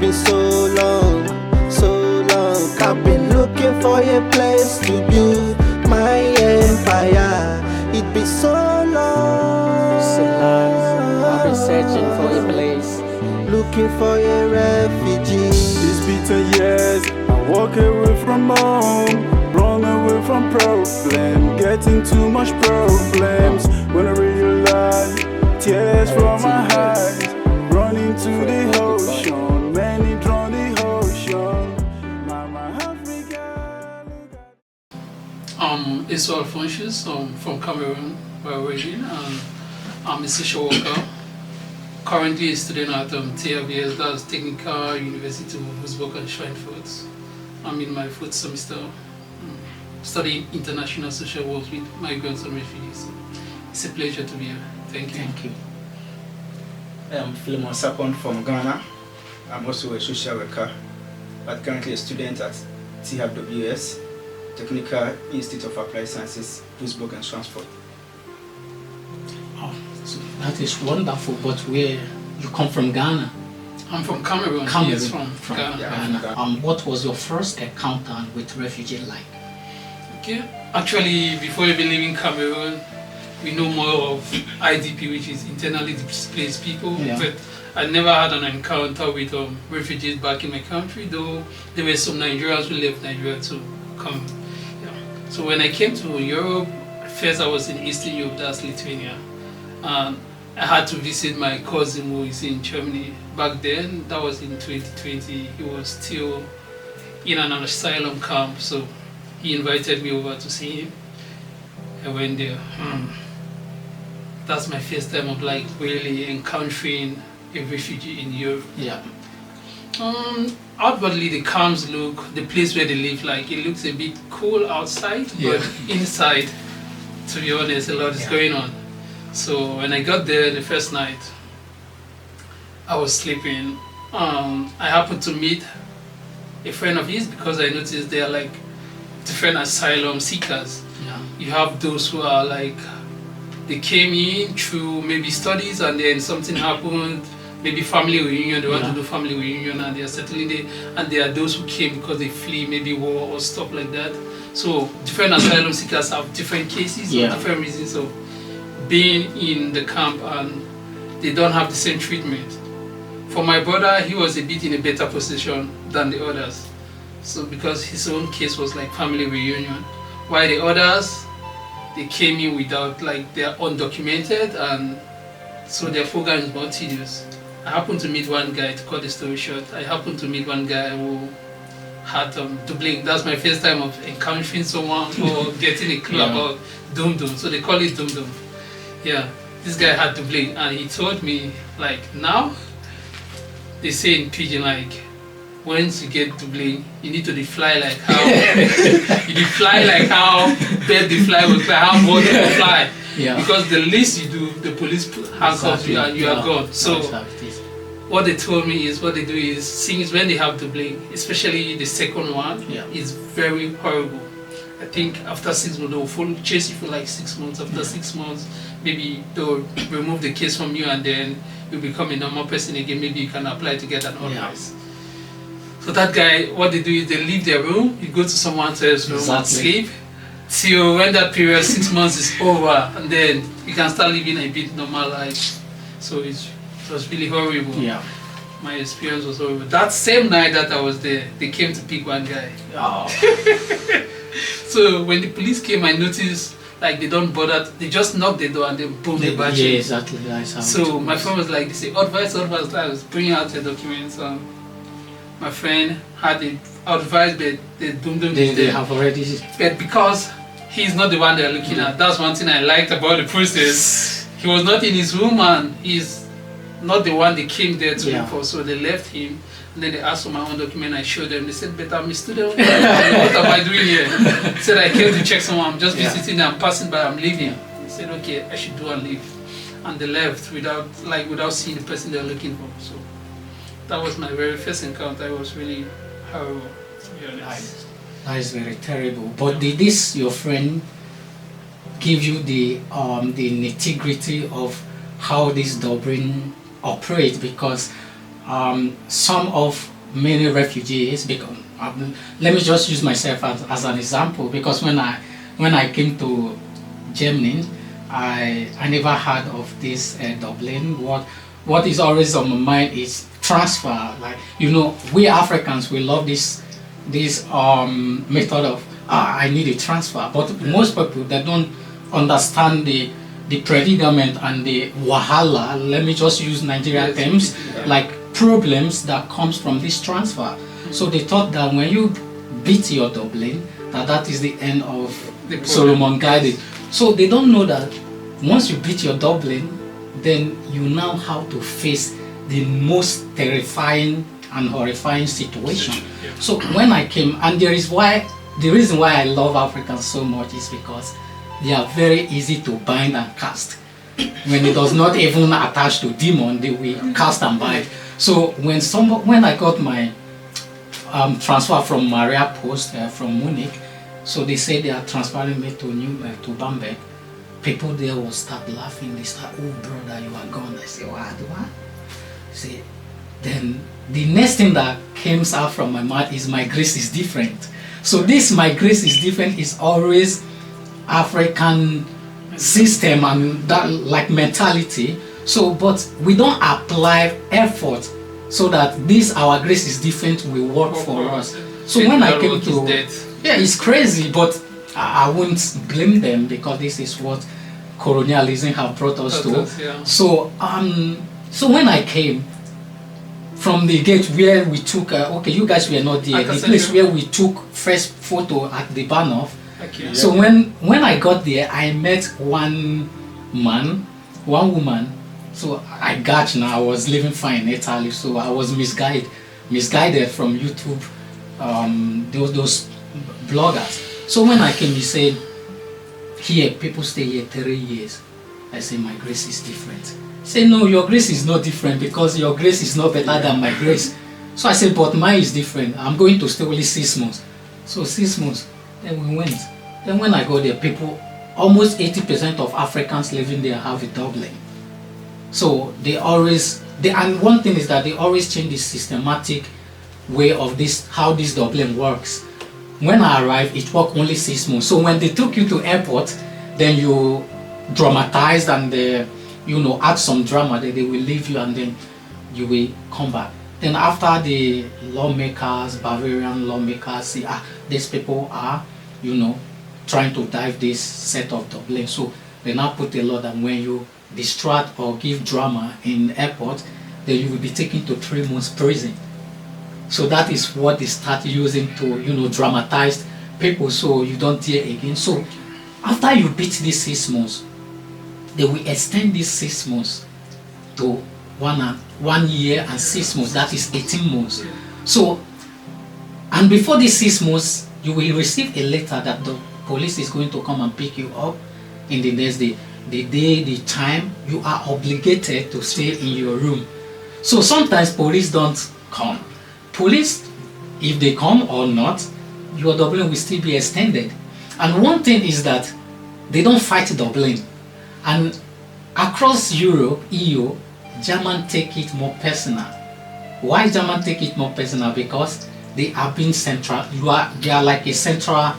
been so long, so long. I've been looking for a place to build my empire. It's been so long, so long. I've been searching for a place, looking for a refugee. It's been 10 years, I walk away from home, run away from problem, getting too much problems. When I realize, tears from my eyes, running to the ocean, many drown the ocean. Mama Africa. It's Alphonsus from Cameroon by origin, and I'm a social worker. Currently a student at TRBS, that's Technical University of Würzburg and Schweinfurt. I'm in my 4th semester, studying international social work with migrants and refugees. It's a pleasure to be here. Thank you. Thank you. I'm Philemon Sapon from Ghana. I'm also a social worker, but currently a student at TWS, Technical Institute of Applied Sciences, Würzburg and Schweinfurt. Oh, so that is wonderful, but where you come from? Ghana? I'm from Cameroon. Cameroon. Yes, from Ghana. Ghana. What was your first encounter with refugee like? Okay. Actually, before even leaving Cameroon, we know more of IDP, which is internally displaced people. Yeah. But I never had an encounter with refugees back in my country, though there were some Nigerians who left Nigeria to come. Yeah. So when I came to Europe, first I was in Eastern Europe, that's Lithuania. I had to visit my cousin who is in Germany. Back then, that was in 2020, he was still in an asylum camp, so he invited me over to see him. I went there. That's my first time of like really encountering a refugee in Europe. Yeah. Outwardly the camps look, the place where they live, like it looks a bit cool outside, Yeah. but inside, to be honest, a lot is going on. So when I got there the first night, I was sleeping. I happened to meet a friend of his because I noticed they are like different asylum seekers. Yeah. You have those who are like, they came in through maybe studies and then something happened, maybe family reunion, they want to do family reunion and they are settling there, and there are those who came because they flee maybe war or stuff like that. So different asylum seekers have different cases or different reasons of being in the camp, and they don't have the same treatment. For my brother, he was a bit in a better position than the others. So because his own case was like family reunion, while the others, they came in without, like, they're undocumented, and so their program is more tedious. I happened to meet one guy, to cut the story short, I happened to meet one guy who had Dublin. That's my first time of encountering someone or getting a clue about Dum Dum. So they call it Dum Dum. Yeah, this guy had Dublin, and he told me, like, now, they say in Pidgin, like, once you get Dublin, you need to fly like how you fly like how bird they fly will fly, how bird will fly. Yeah. Because the least you do, the police handcuffs you and you are gone. So what they told me is, what they do is, since when they have Dublin, especially the second one, is very horrible. I think after 6 months, they'll chase you for like 6 months. After 6 months, maybe they'll remove the case from you, and then you become a normal person again. Maybe you can apply to get an otherwise. So that guy, what they do is they leave their room, you go to someone else's room and sleep till when that period 6 months is over, and then you can start living a bit normal life. So it was really horrible. Yeah. My experience was horrible. That same night that I was there, they came to pick one guy. Oh. So when the police came, I noticed, like, they don't bother, they just knock the door and then boom, they barge in. Yeah, exactly. That's how so my friend was like, they say, advice, I was bringing out the documents. My friend had the advice, but the Dum Dum they have already. But because he's not the one they're looking at, that's one thing I liked about the process. He was not in his room, and he's not the one they came there to look for, so they left him. And then they asked for my own document. I showed them. They said, "But I'm a student. What am I doing here?" I said, "I came to check someone. I'm just visiting. I'm passing by. I'm leaving." They said, "Okay, I should do and leave." And they left without seeing the person they're looking for. So that was my very first encounter. It was really horrible, to be honest. That is very terrible. But did this, your friend, give you the nitty-gritty of how this Dublin operates? Because some of many refugees, because let me just use myself as an example, because when I came to Germany, I never heard of this Dublin. What is always on my mind is transfer. Like, you know, we Africans, we love this method of I need a transfer, but most people, they don't understand the predicament and the wahala, let me just use Nigerian terms, like problems that comes from this transfer. So they thought that when you beat your Dublin, that is the end of Solomon guided. So they don't know that once you beat your Dublin, then you now have to face the most terrifying and horrifying situation. So when I came, and the reason why I love Africans so much is because they are very easy to bind and cast. When it does not even attach to demon, they will cast and bind. So when I got my transfer from Maria Post from Munich, so they said they are transferring me to Bamberg. People there will start laughing. They start, oh brother, you are gone. I say, what? Say, then the next thing that comes out from my mouth is my grace is different. So this my grace is different is always African system and that like mentality. So but we don't apply effort so that this our grace is different will work for us. So when I came to it's crazy, but I wouldn't blame them because this is what colonialism have brought us to. So when I came from the gate where we took okay, you guys were not there, the place where we took first photo at the Bahnhof. Okay. So when I got there, I met one woman. So I got I was living fine in Italy, so I was misguided from YouTube, those bloggers. So when I came, he said, here people stay here 3 years. I said, my grace is different. He said, no, your grace is not different because your grace is not better than my grace. So I said, but mine is different. I'm going to stay only 6 months. So 6 months, then we went. Then when I got there, people, almost 80% of Africans living there have a Dublin. So they always, and one thing is that they always change the systematic way of this, how this Dublin works. When I arrived, it worked only 6 months. So when they took you to airport, then you dramatized and add some drama, then they will leave you and then you will come back. Then after the lawmakers, Bavarian lawmakers see, these people are, trying to dive this set of Dublin. So they now put a law that when you distract or give drama in airport, then you will be taken to 3 months prison. So that is what they start using to, dramatize people so you don't hear again. So after you beat these 6 months, they will extend these 6 months to 1 year and 6 months. That is 18 months. So, and before these 6 months, you will receive a letter that the police is going to come and pick you up in the next day. The day, the time, you are obligated to stay in your room. So sometimes police don't come. Police, if they come or not, your Dublin will still be extended. And one thing is that they don't fight Dublin. And across Europe, EU, German take it more personal. Why German take it more personal? Because they are being central. They are like a central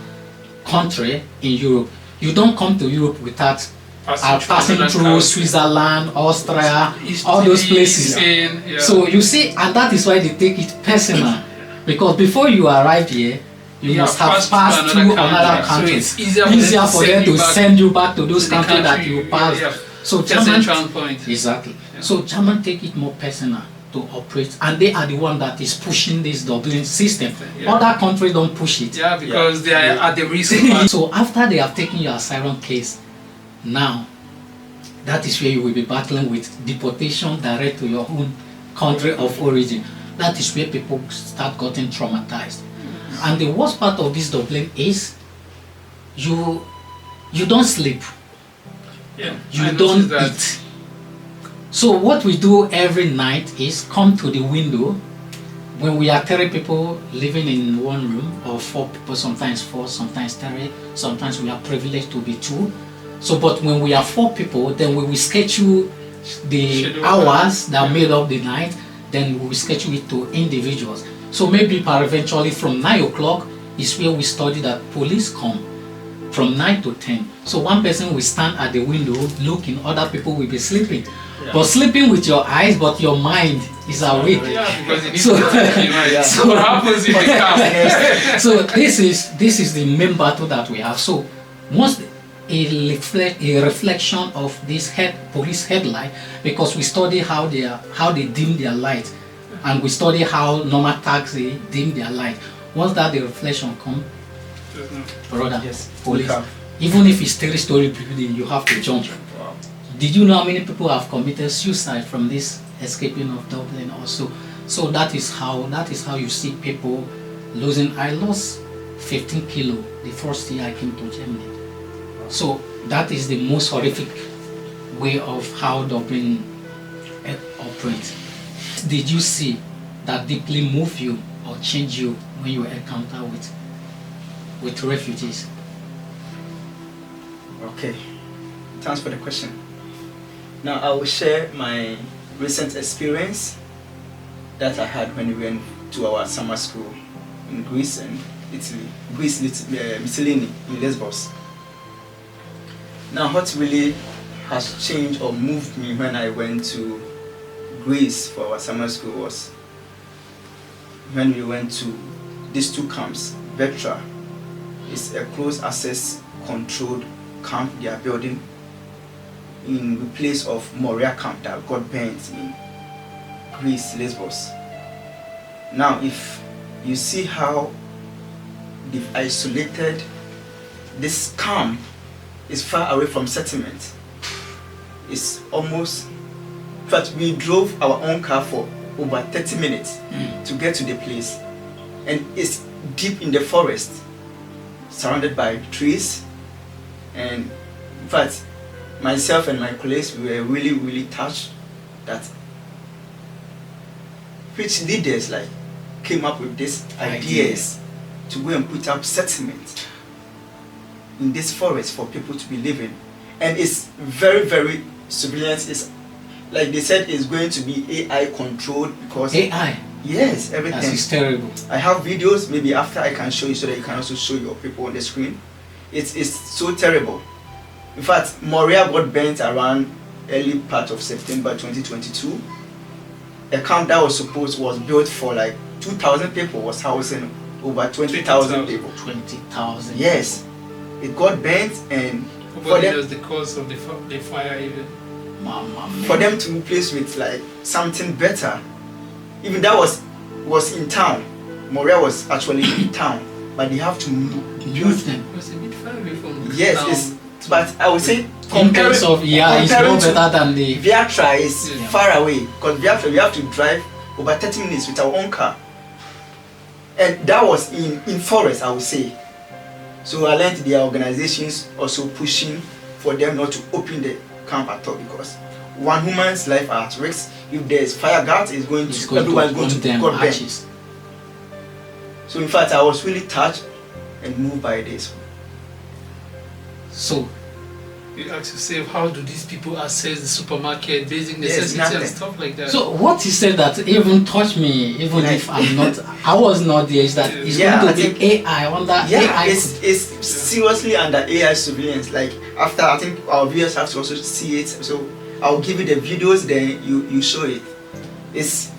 country in Europe. You don't come to Europe without passing through Switzerland, Austria, all those places. So you see, and that is why they take it personal. Because before you arrive here, you must have passed through another country. So it's easier for them to send you back to those countries that you passed. So German, exactly. So German take it more personal to operate, and they are the one that is pushing this Dublin system. Other countries don't push it. Yeah, because they are at the risk. So after they have taken your asylum case, now that is where you will be battling with deportation direct to your own country of origin. That is where people start getting traumatized. And the worst part of this Dublin is you don't sleep. You don't eat. So what we do every night is come to the window. When we are 3 people living in one room, or 4 people, sometimes 4, sometimes 3, sometimes we are privileged to be 2. So but when we are 4 people, then we will schedule the hours that made up the night. then we will schedule it to individuals. So maybe eventually from 9 o'clock is where we study that police come from 9 to 10. So one person will stand at the window looking, other people will be sleeping. But sleeping with your eyes, but your mind is awake. Yeah, because it needs So- to be right. So- What happens if they come? So this is the main battle that we have. So once a reflection of this police headline, because we study how they dim their light, and we study how normal taxi dim their light. Once that the reflection come, brother, Yes, police, we have. even if it's 3-story building, you have to jump. Wow. Did you know how many people have committed suicide from this escaping of Dublin also? So that is how you see people losing. I lost 15 kilo the first year I came to Germany. So that is the most horrific way of how Dublin operates. Did you see that deeply move you or change you when you encounter with refugees? Okay, thanks for the question. Now I will share my recent experience that I had when we went to our summer school in Greece and Italy. Mytilene in Lesbos. Now what really has changed or moved me when I went to Greece for our summer school was when we went to these two camps. Vetra is a closed access controlled camp they are building in the place of Moria camp that got burnt in Greece, Lesbos. Now if you see how they've isolated this camp, is far away from settlement. It's almost, in fact we drove our own car for over 30 minutes to get to the place, and it's deep in the forest surrounded by trees. And in fact myself and my colleagues, we were really touched that which leaders like came up with these ideas to go and put up settlement in this forest for people to be living. And it's very surveillance. Is like they said, it's going to be AI controlled, because AI. yes, everything. That is terrible. I have videos, maybe after I can show you so that you can also show your people on the screen. It's so terrible. In fact, Moria got burnt around early part of September 2022. A camp that was built for like 2,000 people was housing over 20,000 people. 20,000. Yes, it got burnt, and Nobody knows the cause of the fire even. Mama for mia. them to replace with like something better, even that was in town. Moria was actually in town, but they have to Use them. It was a bit far away from the Yes, town. it's, but I would say In terms of, it's comparing no to better than the Viatra is Yeah. far away, because Viatra we have to drive over 30 minutes with our own car, and that was in forest, I would say. So I learned their organizations also pushing for them not to open the camp at all, because one human's life are at risk. If there's fire guards, it's going it's to going everyone's to going to burn them get burnt. ashes. So in fact, I was really touched and moved by this. So You ask yourself, how do these people access the supermarket, basic Yes, necessities nothing. and stuff like that? So what he said that even touched me, even if I'm not, I was not there, is that it's Yeah, going I to think- be AI under Yeah, AI. it's seriously under AI surveillance. Like after, I think our viewers have to also see it. So I'll give you the videos, then you show it. It's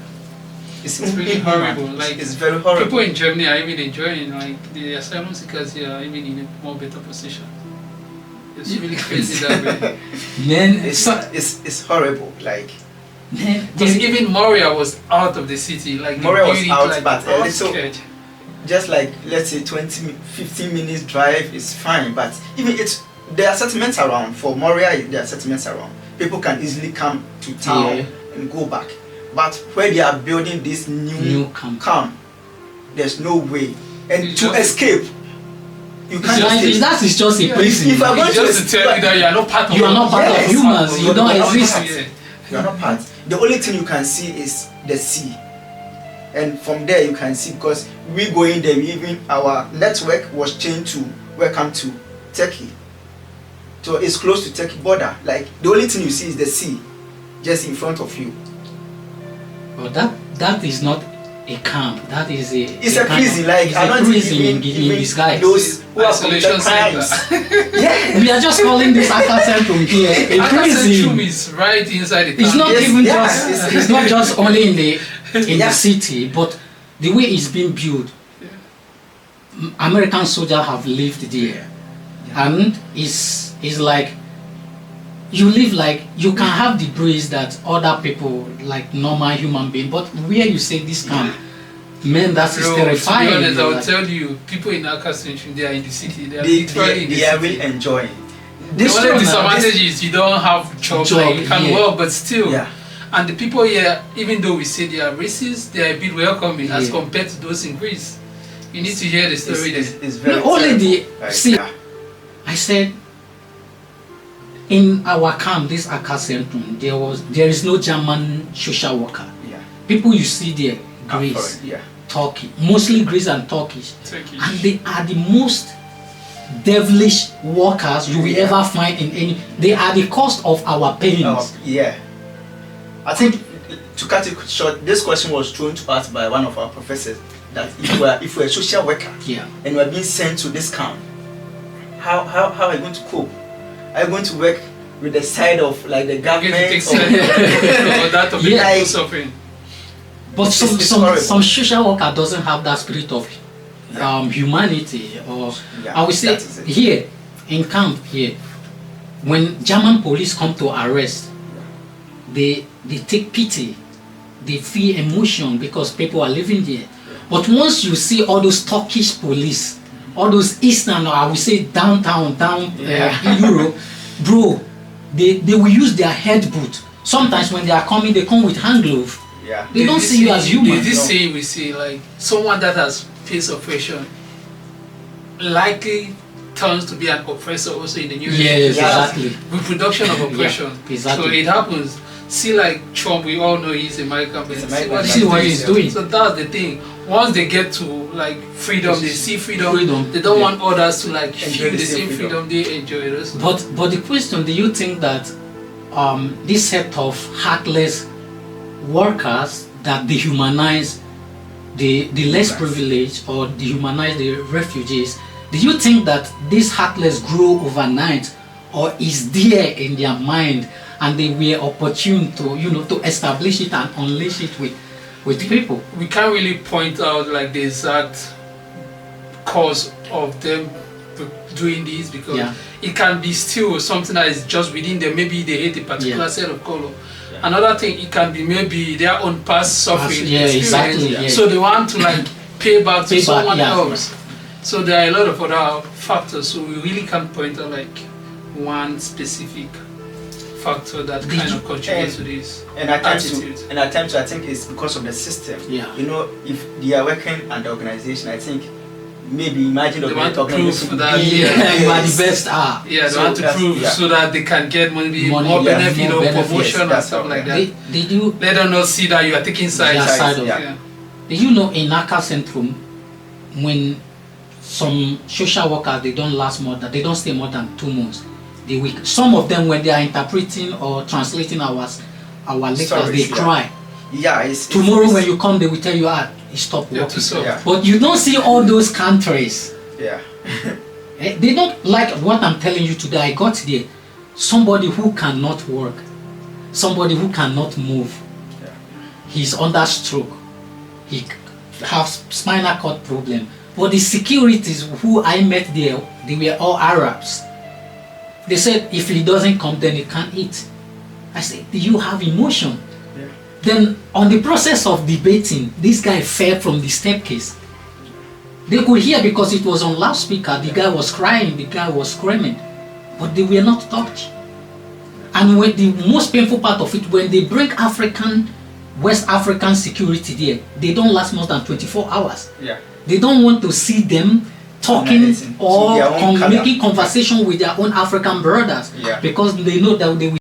really inhuman. horrible. Like it's very horrible. people in Germany are even enjoying, like the asylum seekers here are even in a more better position. It's really crazy that way. Then It's horrible. Like Because even Moria was out of the city, like they Moria was built it, out, like, but a little- outskirts. just like let's say 15 minutes drive is fine, but even there are settlements around. For Moria, there are settlements around. People can easily come to town Yeah. and go back. But where they are building this New camp. there's no way. And It's to just- escape, you can't Like, escape. that is just a prison. If I It's want just to tell you that you are not part of You are not part Yes. of humans. You don't exist. Yeah. You are not part. The only thing you can see is the sea. And from there you can see, because we going there, our network was changed to welcome to Turkey. So it's close to Turkey border. Like the only thing you see is the sea just in front of you. But that is not a camp. That is It's a prison. Like it's I a don't prison even in disguise. those who have Isolation committed crimes. Yeah. We are just calling this Aka Centrum here a Centrum prison. is right inside the town. It's not Yes, even yeah, just. It's not just only in the Yeah. city, but the way it's been built. American soldiers have lived there, and it's like you live like you can have the breeze that other people like normal human being, but where you say this camp, man, that is Bro, terrifying. to be honest, I will like, tell you, people in Aka Centrum, they are in the city. They are They, literally in the they are city. really enjoying. The this only one, disadvantage is you don't have job, like you can yeah. work, but still. Yeah. And the people here, even though we say they are racist, they are a bit welcoming as Yeah. compared to those in Greece. You need to hear the story there. It's very No, only the- terrible. Like, see- yeah. I said in our camp, this Aka Centrum, there is no German social worker. Yeah. People you see there, Greece, Foreign, yeah. Turkey, mostly Greece and Turkish. Turkish. And they are the most devilish workers you will ever find in any. They are the cost of our pains. Yeah. I think to cut it short, this question was thrown to us by one of our professors that if we're a social worker Yeah. and we're being sent to this camp, how are you going to cope? Are you going to work with the side of like the You government? get to take side or that of the Yeah. people suffering. But It's some horrible. social worker doesn't have that spirit of humanity, or Yeah, I would say that is it. here in camp here, when German police come to arrest, they take pity, they feel emotion because people are living there. But once you see all those Turkish police, all those Eastern, or I would say down Europe, bro, they will use their head boot. Sometimes when they are coming, they come with hand glove. Yeah. They don't There's see you this as saying- human. There's this No. saying we say, like, someone that has faced oppression likely turns to be an oppressor also in the new Yes, Yeah. exactly. reproduction of oppression. exactly. So it happens. See, like Trump, we all know he's American, but He's see American. what See what he's doing. So that's the thing. Once they get to like freedom, they see freedom. Freedom, They don't yeah. want others to like Enjoy feel the the same same freedom they enjoy. It also. But the question, do you think that this set of heartless workers that dehumanize the less privileged or dehumanize the refugees, do you think that this heartless grow overnight, or is there in their mind and they were opportune to to establish it and unleash it with people? We can't really point out like the exact cause of them doing this because Yeah. it can be still something that is just within them. Maybe they hate a particular Yeah. set of color. Another thing, it can be maybe their own past suffering Yeah, experience. exactly, yeah. So they want to like pay back to Pay back, someone yeah. else. So there are a lot of other factors. So we really can't point out like one specific factor that Did kind you- of contributes to this. And at times, Attitude. I think it's because of the system. Yeah. You know, if they are working under organization, I think maybe imagine They want to organization. prove that Yeah, you are the best. Yeah, they So want to that's- prove yeah. so that they can get maybe Money, more yeah, benefit more or benefits, promotion and that's stuff all, like yeah. that. Did you Let them not see that you are taking sides. Yeah, side of- Yeah. Do you know in Aka Centrum, when some social workers they don't stay more than 2 months, the week. Some of them when they are interpreting or translating our lectures, Stories, they yeah. cry. Yeah, it's Tomorrow it's, when you come, they will tell you, stop You have working. to solve. Yeah. But you don't see all those countries. yeah. They don't like what I'm telling you today. I got there. Somebody who cannot work, somebody who cannot move. Yeah. He's under stroke. He has spinal cord problem. But the securities who I met there, they were all Arabs. They said if he doesn't come, then he can't eat. I said, do you have emotion? Yeah. Then on the process of debating, this guy fell from the staircase. They could hear because it was on loudspeaker. The guy was crying, the guy was screaming, but they were not touched. And when the most painful part of it, when they bring West African security there, they don't last more than 24 hours. Yeah. They don't want to see them talking Analyzing. or To their own color. making conversation with their own African brothers, Yeah. because they know that they will